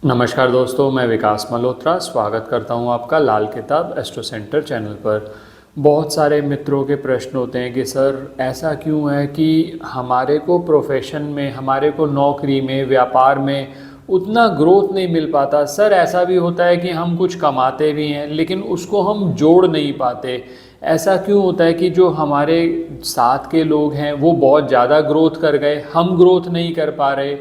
नमस्कार दोस्तों, मैं विकास मल्होत्रा स्वागत करता हूं आपका लाल किताब एस्ट्रो सेंटर चैनल पर। बहुत सारे मित्रों के प्रश्न होते हैं कि सर ऐसा क्यों है कि हमारे को प्रोफेशन में, हमारे को नौकरी में, व्यापार में उतना ग्रोथ नहीं मिल पाता। सर ऐसा भी होता है कि हम कुछ कमाते भी हैं लेकिन उसको हम जोड़ नहीं पाते। ऐसा क्यों होता है कि जो हमारे साथ के लोग हैं वो बहुत ज़्यादा ग्रोथ कर गए, हम ग्रोथ नहीं कर पा रहे?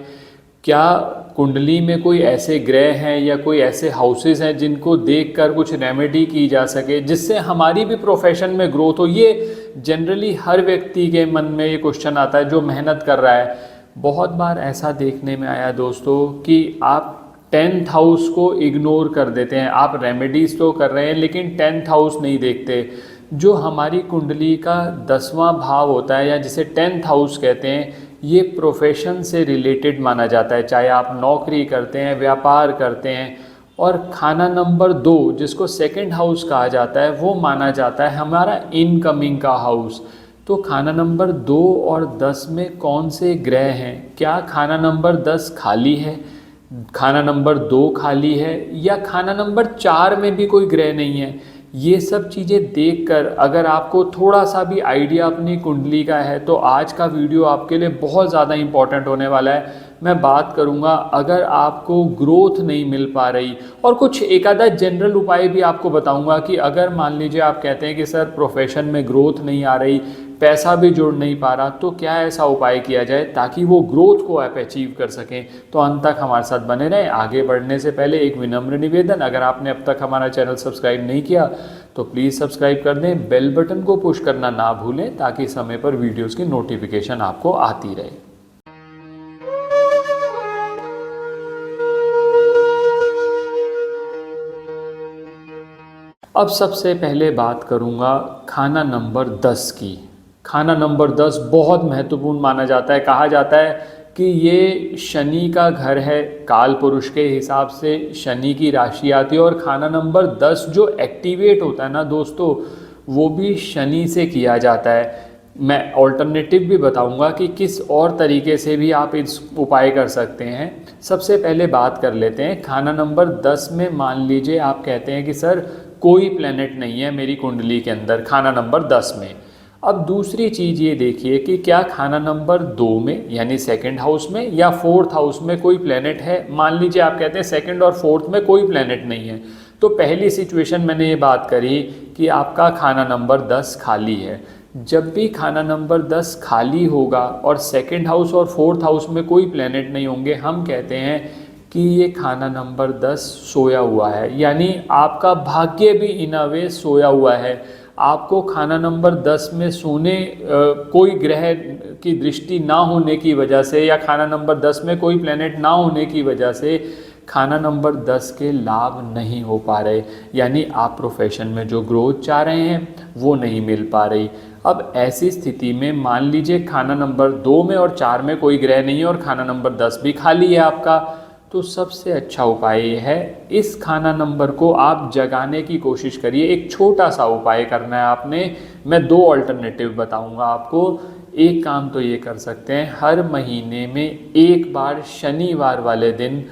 क्या कुंडली में कोई ऐसे ग्रह हैं या कोई ऐसे हाउसेस हैं जिनको देखकर कुछ रेमेडी की जा सके जिससे हमारी भी प्रोफेशन में ग्रोथ हो? ये जनरली हर व्यक्ति के मन में ये क्वेश्चन आता है जो मेहनत कर रहा है। बहुत बार ऐसा देखने में आया दोस्तों कि आप 10th हाउस को इग्नोर कर देते हैं। आप रेमेडीज़ तो कर रहे हैं लेकिन 10th हाउस नहीं देखते। जो हमारी कुंडली का 10वां भाव होता है या जिसे 10th हाउस कहते हैं, ये प्रोफेशन से रिलेटेड माना जाता है। चाहे आप नौकरी करते हैं, व्यापार करते हैं। और खाना नंबर 2 जिसको सेकंड हाउस कहा जाता है वो माना जाता है हमारा इनकमिंग का हाउस। तो खाना नंबर 2 और 10 में कौन से ग्रह हैं? क्या खाना नंबर 10 खाली है, खाना नंबर 2 खाली है, या खाना नंबर 4 में भी कोई ग्रह नहीं है? ये सब चीज़ें देखकर अगर आपको थोड़ा सा भी आइडिया अपनी कुंडली का है तो आज का वीडियो आपके लिए बहुत ज़्यादा इम्पॉर्टेंट होने वाला है। मैं बात करूँगा अगर आपको ग्रोथ नहीं मिल पा रही, और कुछ एक आधा जनरल उपाय भी आपको बताऊँगा कि अगर मान लीजिए आप कहते हैं कि सर प्रोफेशन में ग्रोथ नहीं आ रही, पैसा भी जुड़ नहीं पा रहा, तो क्या ऐसा उपाय किया जाए ताकि वो ग्रोथ को आप अचीव कर सकें। तो अंत तक हमारे साथ बने रहें। आगे बढ़ने से पहले एक विनम्र निवेदन, अगर आपने अब तक हमारा चैनल सब्सक्राइब नहीं किया तो प्लीज़ सब्सक्राइब कर दें, बेल बटन को पुश करना ना भूलें ताकि समय पर वीडियोज़ की नोटिफिकेशन आपको आती रहे। अब सबसे पहले बात करूंगा खाना नंबर 10 की। खाना नंबर 10 बहुत महत्वपूर्ण माना जाता है। कहा जाता है कि ये शनि का घर है। काल पुरुष के हिसाब से शनि की राशि आती है और खाना नंबर 10 जो एक्टिवेट होता है ना दोस्तों, वो भी शनि से किया जाता है। मैं ऑल्टरनेटिव भी बताऊंगा कि किस और तरीके से भी आप इस उपाय कर सकते हैं। सबसे पहले बात कर लेते हैं खाना नंबर 10 में। मान लीजिए आप कहते हैं कि सर कोई प्लेनेट नहीं है मेरी कुंडली के अंदर खाना नंबर 10 में। अब दूसरी चीज़ ये देखिए कि क्या खाना नंबर 2 में यानी सेकंड हाउस में या 4th हाउस में कोई प्लेनेट है? मान लीजिए आप कहते हैं सेकंड और 4th में कोई प्लेनेट नहीं है, तो पहली सिचुएशन मैंने ये बात करी कि आपका खाना नंबर 10 खाली है। जब भी खाना नंबर 10 खाली होगा और सेकंड हाउस और 4th हाउस में कोई प्लेनेट नहीं होंगे, हम कहते हैं कि ये खाना नंबर 10 सोया हुआ है, यानी आपका भाग्य भी इन अ वे सोया हुआ है। आपको खाना नंबर 10 में सोने कोई ग्रह की दृष्टि ना होने की वजह से या खाना नंबर 10 में कोई प्लेनेट ना होने की वजह से खाना नंबर 10 के लाभ नहीं हो पा रहे, यानी आप प्रोफेशन में जो ग्रोथ चाह रहे हैं वो नहीं मिल पा रही। अब ऐसी स्थिति में मान लीजिए खाना नंबर 2 में और 4 में कोई ग्रह नहीं है और खाना नंबर 10 भी खाली है आपका, तो सबसे अच्छा उपाय ये है, इस खाना नंबर को आप जगाने की कोशिश करिए। एक छोटा सा उपाय करना है आपने। मैं 2 अल्टरनेटिव बताऊंगा आपको। एक काम तो ये कर सकते हैं, हर महीने में एक बार शनिवार वाले दिन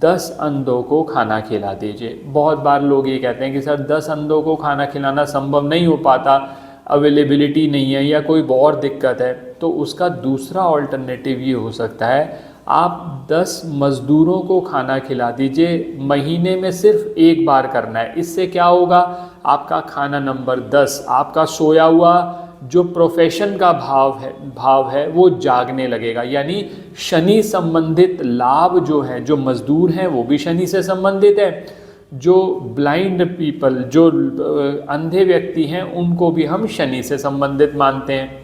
10 अंडों को खाना खिला दीजिए। बहुत बार लोग ये कहते हैं कि सर 10 अंडों को खाना खिलाना संभव नहीं हो पाता, अवेलेबिलिटी नहीं है या कोई और दिक्कत है। तो उसका दूसरा ऑल्टरनेटिव ये हो सकता है, आप 10 मज़दूरों को खाना खिला दीजिए। महीने में सिर्फ एक बार करना है। इससे क्या होगा, आपका खाना नंबर 10 आपका सोया हुआ जो प्रोफेशन का भाव है वो जागने लगेगा, यानी शनि संबंधित लाभ जो है, जो मज़दूर हैं वो भी शनि से संबंधित है, जो ब्लाइंड पीपल, जो अंधे व्यक्ति हैं उनको भी हम शनि से संबंधित मानते हैं।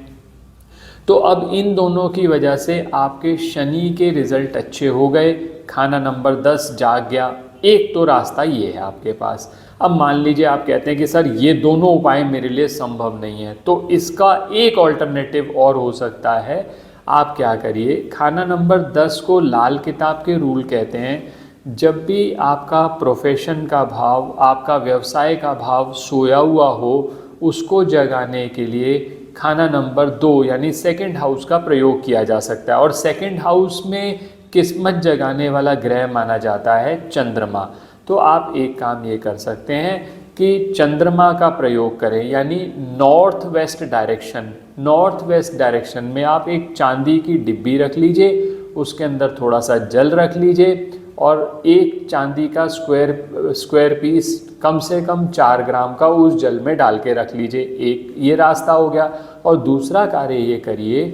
तो अब इन दोनों की वजह से आपके शनि के रिजल्ट अच्छे हो गए, खाना नंबर 10 जाग गया। एक तो रास्ता ये है आपके पास। अब मान लीजिए आप कहते हैं कि सर ये दोनों उपाय मेरे लिए संभव नहीं है, तो इसका एक ऑल्टरनेटिव और हो सकता है। आप क्या करिए, खाना नंबर 10 को लाल किताब के रूल कहते हैं। जब भी आपका प्रोफेशन का भाव, आपका व्यवसाय का भाव सोया हुआ हो, उसको जगाने के लिए खाना नंबर 2 यानी सेकंड हाउस का प्रयोग किया जा सकता है। और सेकंड हाउस में किस्मत जगाने वाला ग्रह माना जाता है चंद्रमा। तो आप एक काम ये कर सकते हैं कि चंद्रमा का प्रयोग करें, यानी नॉर्थ वेस्ट डायरेक्शन में आप एक चांदी की डिब्बी रख लीजिए, उसके अंदर थोड़ा सा जल रख लीजिए और एक चांदी का स्क्वायर पीस कम से कम 4 ग्राम का उस जल में डाल के रख लीजिए। एक ये रास्ता हो गया। और दूसरा कार्य ये करिए,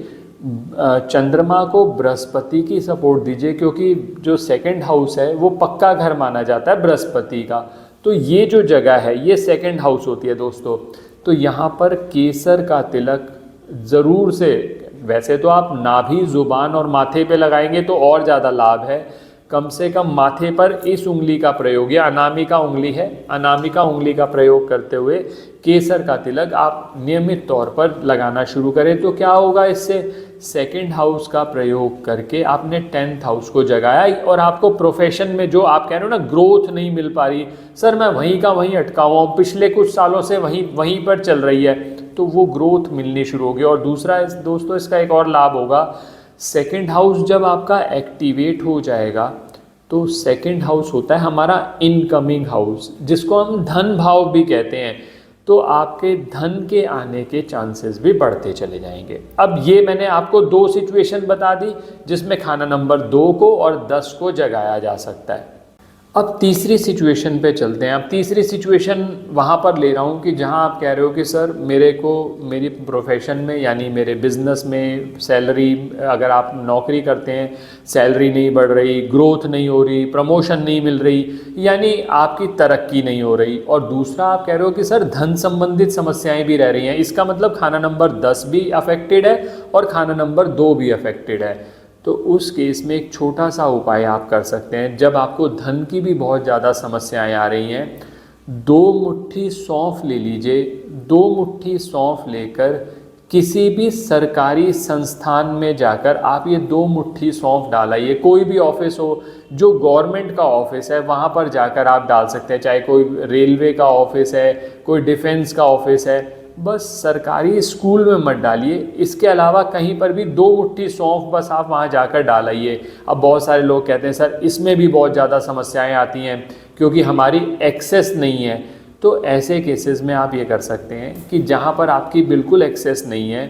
चंद्रमा को बृहस्पति की सपोर्ट दीजिए, क्योंकि जो सेकंड हाउस है वो पक्का घर माना जाता है बृहस्पति का। तो ये जो जगह है ये सेकंड हाउस होती है दोस्तों। तो यहाँ पर केसर का तिलक ज़रूर से, वैसे तो आप नाभि, जुबान और माथे पे लगाएंगे तो और ज़्यादा लाभ है, कम से कम माथे पर इस उंगली का प्रयोग, या अनामिका उंगली है, अनामिका उंगली का प्रयोग करते हुए केसर का तिलक आप नियमित तौर पर लगाना शुरू करें। तो क्या होगा, इससे सेकंड हाउस का प्रयोग करके आपने 10th हाउस को जगाया और आपको प्रोफेशन में जो आप कह रहे हो ना ग्रोथ नहीं मिल पा रही, सर मैं वहीं का वहीं अटका हुआ हूँ, पिछले कुछ सालों से वहीं पर चल रही है, तो वो ग्रोथ मिलनी शुरू होगी। और दूसरा दोस्तों इसका एक और लाभ होगा, सेकंड हाउस जब आपका एक्टिवेट हो जाएगा तो सेकंड हाउस होता है हमारा इनकमिंग हाउस, जिसको हम धन भाव भी कहते हैं। तो आपके धन के आने के चांसेस भी बढ़ते चले जाएंगे। अब ये मैंने आपको 2 सिचुएशन बता दी जिसमें खाना नंबर 2 को और 10 को जगाया जा सकता है। अब तीसरी सिचुएशन पे चलते हैं। अब तीसरी सिचुएशन वहाँ पर ले रहा हूँ कि जहाँ आप कह रहे हो कि सर मेरे को मेरी प्रोफेशन में यानी मेरे बिजनेस में सैलरी, अगर आप नौकरी करते हैं सैलरी नहीं बढ़ रही, ग्रोथ नहीं हो रही, प्रमोशन नहीं मिल रही, यानी आपकी तरक्की नहीं हो रही। और दूसरा आप कह रहे हो कि सर धन संबंधित समस्याएं भी रह रही हैं। इसका मतलब खाना नंबर 10 भी अफेक्टेड है और खाना नंबर 2 भी अफेक्टेड है। तो उस केस में एक छोटा सा उपाय आप कर सकते हैं। जब आपको धन की भी बहुत ज़्यादा समस्याएं आ रही हैं, 2 मुट्ठी सौंफ ले लीजिए। 2 मुट्ठी सौंफ लेकर किसी भी सरकारी संस्थान में जाकर आप ये 2 मुट्ठी सौंफ डालिए। कोई भी ऑफिस हो, जो गवर्नमेंट का ऑफिस है वहाँ पर जाकर आप डाल सकते हैं, चाहे कोई रेलवे का ऑफिस है, कोई डिफेंस का ऑफिस है, बस सरकारी स्कूल में मत डालिए। इसके अलावा कहीं पर भी 2 मुट्ठी सौंफ बस आप वहाँ जाकर डालिए। अब बहुत सारे लोग कहते हैं सर इसमें भी बहुत ज़्यादा समस्याएं आती हैं क्योंकि हमारी एक्सेस नहीं है। तो ऐसे केसेस में आप ये कर सकते हैं कि जहाँ पर आपकी बिल्कुल एक्सेस नहीं है,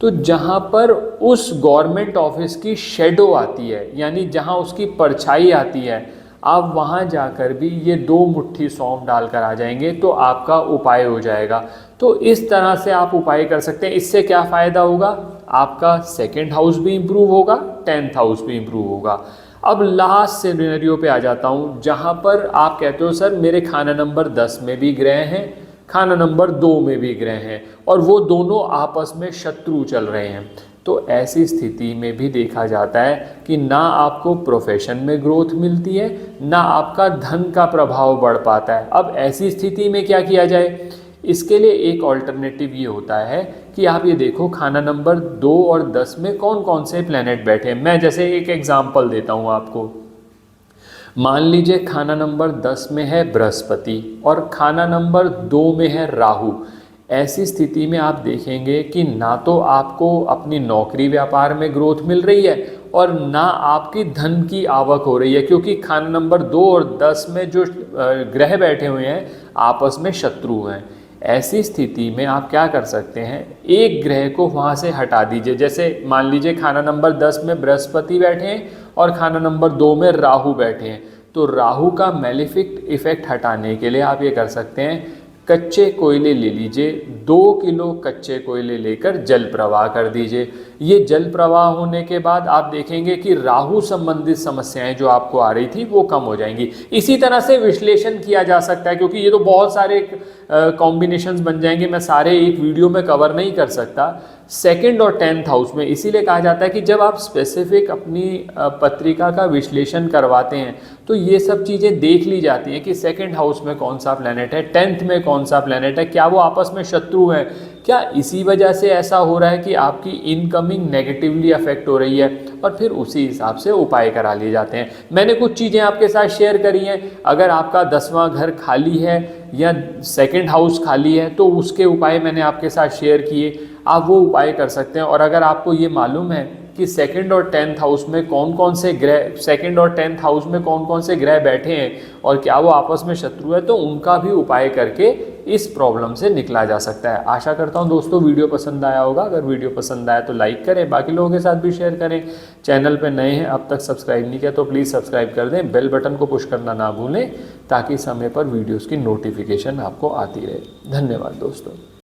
तो जहाँ पर उस गवर्नमेंट ऑफिस की शेडो आती है, यानी जहाँ उसकी परछाई आती है, आप वहाँ जाकर भी ये 2 मुट्ठी सौंफ डालकर आ जाएंगे तो आपका उपाय हो जाएगा। तो इस तरह से आप उपाय कर सकते हैं। इससे क्या फ़ायदा होगा, आपका सेकंड हाउस भी इम्प्रूव होगा, 10th हाउस भी इम्प्रूव होगा। अब लास्ट सिनेरियो पे आ जाता हूँ जहाँ पर आप कहते हो सर मेरे खाना नंबर 10 में भी ग्रह हैं, खाना नंबर 2 में भी ग्रह हैं और वो दोनों आपस में शत्रु चल रहे हैं। तो ऐसी स्थिति में भी देखा जाता है कि ना आपको प्रोफेशन में ग्रोथ मिलती है, ना आपका धन का प्रभाव बढ़ पाता है। अब ऐसी स्थिति में क्या किया जाए, इसके लिए एक ऑल्टरनेटिव ये होता है कि आप ये देखो खाना नंबर 2 और 10 में कौन कौन से प्लैनेट बैठे हैं। मैं जैसे एक एग्जांपल देता हूँ आपको। मान लीजिए खाना नंबर 10 में है बृहस्पति और खाना नंबर 2 में है राहु। ऐसी स्थिति में आप देखेंगे कि ना तो आपको अपनी नौकरी व्यापार में ग्रोथ मिल रही है और ना आपकी धन की आवक हो रही है, क्योंकि खाना नंबर 2 और 10 में जो ग्रह बैठे हुए हैं आपस में शत्रु हैं। ऐसी स्थिति में आप क्या कर सकते हैं, एक ग्रह को वहाँ से हटा दीजिए। जैसे मान लीजिए खाना नंबर 10 में बृहस्पति बैठे हैं और खाना नंबर 2 में राहु बैठे हैं, तो राहु का मैलेफिक इफेक्ट हटाने के लिए आप ये कर सकते हैं, कच्चे कोयले ले लीजिए, 2 किलो कच्चे कोयले लेकर जल प्रवाह कर दीजिए। ये जल प्रवाह होने के बाद आप देखेंगे कि राहु संबंधित समस्याएं जो आपको आ रही थी वो कम हो जाएंगी। इसी तरह से विश्लेषण किया जा सकता है, क्योंकि ये तो बहुत सारे कॉम्बिनेशंस बन जाएंगे, मैं सारे एक वीडियो में कवर नहीं कर सकता। सेकंड और 10th हाउस में इसीलिए कहा जाता है कि जब आप स्पेसिफिक अपनी पत्रिका का विश्लेषण करवाते हैं तो ये सब चीज़ें देख ली जाती हैं कि सेकंड हाउस में कौन सा प्लैनेट है, 10th में कौन सा प्लैनेट है, क्या वो आपस में शत्रु हैं, क्या इसी वजह से ऐसा हो रहा है कि आपकी इनकमिंग नेगेटिवली अफेक्ट हो रही है, और फिर उसी हिसाब से उपाय करा लिए जाते हैं। मैंने कुछ चीज़ें आपके साथ शेयर करी हैं। अगर आपका 10वां घर खाली है या सेकंड हाउस खाली है तो उसके उपाय मैंने आपके साथ शेयर किए, आप वो उपाय कर सकते हैं। और अगर आपको ये मालूम है कि सेकंड और 10th हाउस में कौन कौन से ग्रह, सेकंड और 10th हाउस में कौन कौन से ग्रह बैठे हैं और क्या वो आपस में शत्रु है, तो उनका भी उपाय करके इस प्रॉब्लम से निकला जा सकता है। आशा करता हूँ दोस्तों वीडियो पसंद आया होगा। अगर वीडियो पसंद आया तो लाइक करें, बाकी लोगों के साथ भी शेयर करें। चैनल पे नए हैं, अब तक सब्सक्राइब नहीं किया तो प्लीज़ सब्सक्राइब कर दें, बेल बटन को पुश करना ना भूलें ताकि समय पर वीडियोज़ की नोटिफिकेशन आपको आती रहे। धन्यवाद दोस्तों।